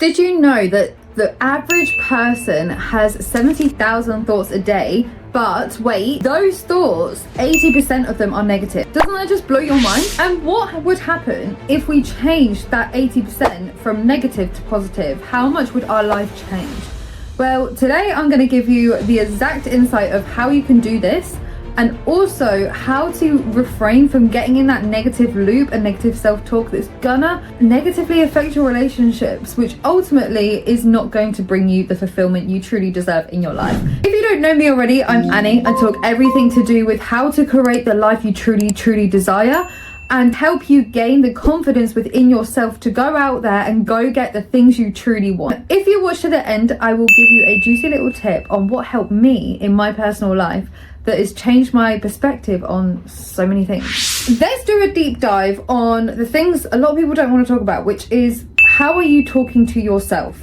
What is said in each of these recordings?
Did you know that the average person has 70,000 thoughts a day? But wait, those thoughts, 80% of them are negative. Doesn't that just blow your mind? And what would happen if we changed that 80% from negative to positive? How much would our life change? Well, today I'm going to give you the exact insight of how you can do this, and also how to refrain from getting in that negative loop and negative self-talk that's gonna negatively affect your relationships, which ultimately is not going to bring you the fulfillment you truly deserve in your life. If you don't know me already, I'm Annie. I talk everything to do with how to create the life you truly desire, and help you gain the confidence within yourself to go out there and go get the things you truly want. If you watch to the end, I will give you a juicy little tip on what helped me in my personal life that has changed my perspective on so many things. Let's do a deep dive on the things a lot of people don't want to talk about, which is how are you talking to yourself?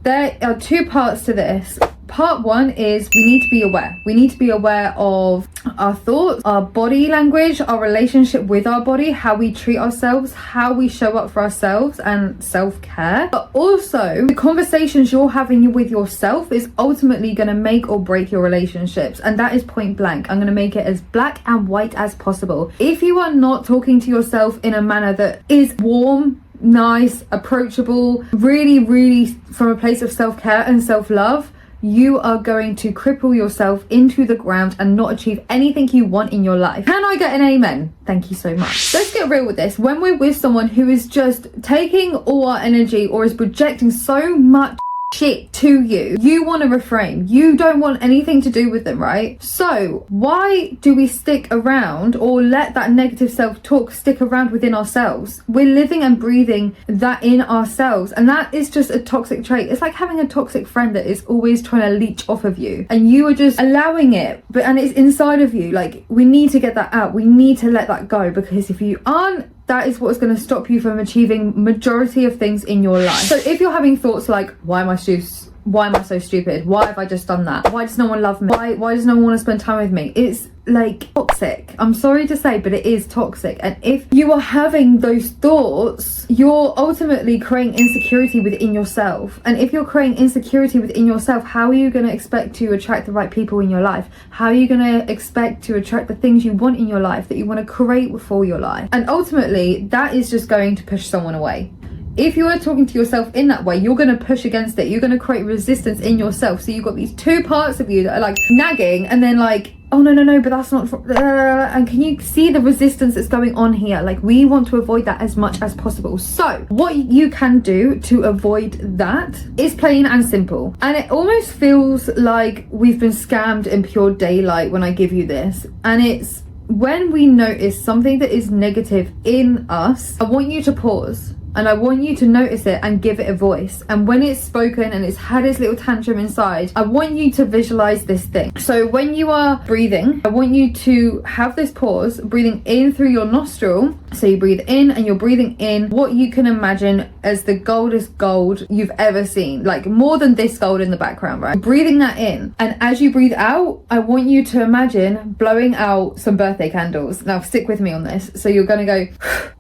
There are two parts to this. Part one is we need to be aware. We need to be aware of our thoughts, our body language, our relationship with our body, how we treat ourselves, how we show up for ourselves, and self-care. But also the conversations you're having with yourself is ultimately going to make or break your relationships. And that is point blank. I'm going to make it as black and white as possible. If you are not talking to yourself in a manner that is warm, nice, approachable, really from a place of self-care and self-love, you are going to cripple yourself into the ground and not achieve anything you want in your life. Can I get an amen? Thank you so much. Let's get real with this. When we're with someone who is just taking all our energy or is projecting so much shit to you, you want to refrain. You don't want anything to do with them, right? So why do we stick around or let that negative self-talk stick around within ourselves? We're living and breathing that in ourselves, and that is just a toxic trait. It's like having a toxic friend that is always trying to leech off of you, and you are just allowing it, and it's inside of you. Like, we need to get that out. We need to let that go, because if you aren't, that is what's going to stop you from achieving majority of things in your life. So if you're having thoughts like, why am I so stupid? Why have I just done that? Why does no one love me? Why does no one want to spend time with me? It's like toxic. I'm sorry to say, but it is toxic. And if you are having those thoughts, you're ultimately creating insecurity within yourself. And if you're creating insecurity within yourself, how are you going to expect to attract the right people in your life? How are you going to expect to attract the things you want in your life, that you want to create for your life? And ultimately, that is just going to push someone away. If you are talking to yourself in that way, you're going to push against it. You're going to create resistance in yourself. So you've got these two parts of you that are like nagging, and then like, oh no, but that's not and can you see the resistance that's going on here? Like, we want to avoid that as much as possible. So what you can do to avoid that is plain and simple. And it almost feels like we've been scammed in pure daylight when I give you this. And it's when we notice something that is negative in us, I want you to pause. And I want you to notice it and give it a voice. And when it's spoken and it's had its little tantrum inside, I want you to visualize this thing. So when you are breathing, I want you to have this pause, breathing in through your nostril. So you breathe in, and you're breathing in what you can imagine as the goldest gold you've ever seen. Like, more than this gold in the background, right? Breathing that in. And as you breathe out, I want you to imagine blowing out some birthday candles. Now stick with me on this. So you're going to go,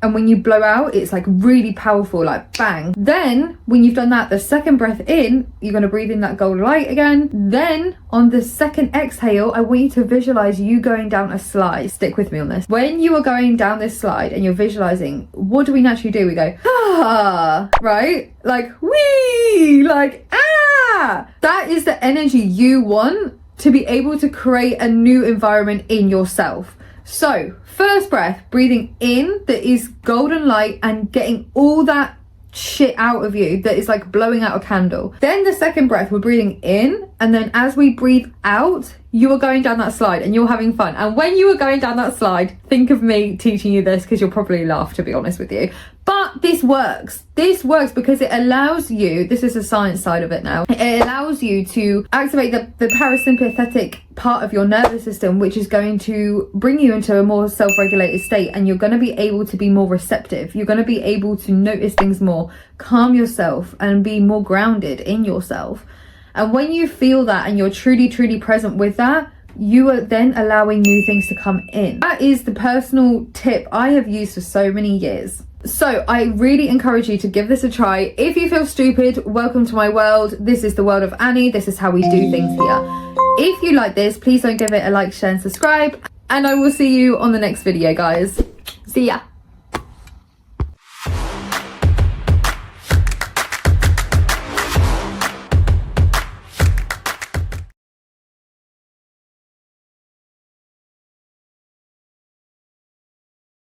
and when you blow out, it's like really powerful, like bang. Then when you've done that, the second breath in, you're going to breathe in that gold light again. Then on the second exhale, I want you to visualize you going down a slide. Stick with me on this. When you are going down this slide and you're visualizing, what do we naturally do? We go, ah, right? Like, wee, like, ah. That is the energy you want to be able to create a new environment in yourself. So first breath, breathing in, that is golden light and getting all that shit out of you that is like blowing out a candle. Then the second breath, we're breathing in, and then as we breathe out, you are going down that slide and you're having fun. And when you are going down that slide, think of me teaching you this, because you'll probably laugh, to be honest with you. But this works. This works because it allows you, this is the science side of it now, it allows you to activate the parasympathetic part of your nervous system, which is going to bring you into a more self-regulated state, and you're going to be able to be more receptive. You're going to be able to notice things more, calm yourself, and be more grounded in yourself. And when you feel that and you're truly present with that, you are then allowing new things to come in. That is the personal tip I have used for so many years. So I really encourage you to give this a try. If you feel stupid, welcome to my world. This is the world of Annie. This is how we do things here. If you like this, please don't give it a like, share and subscribe. And I will see you on the next video, guys. See ya.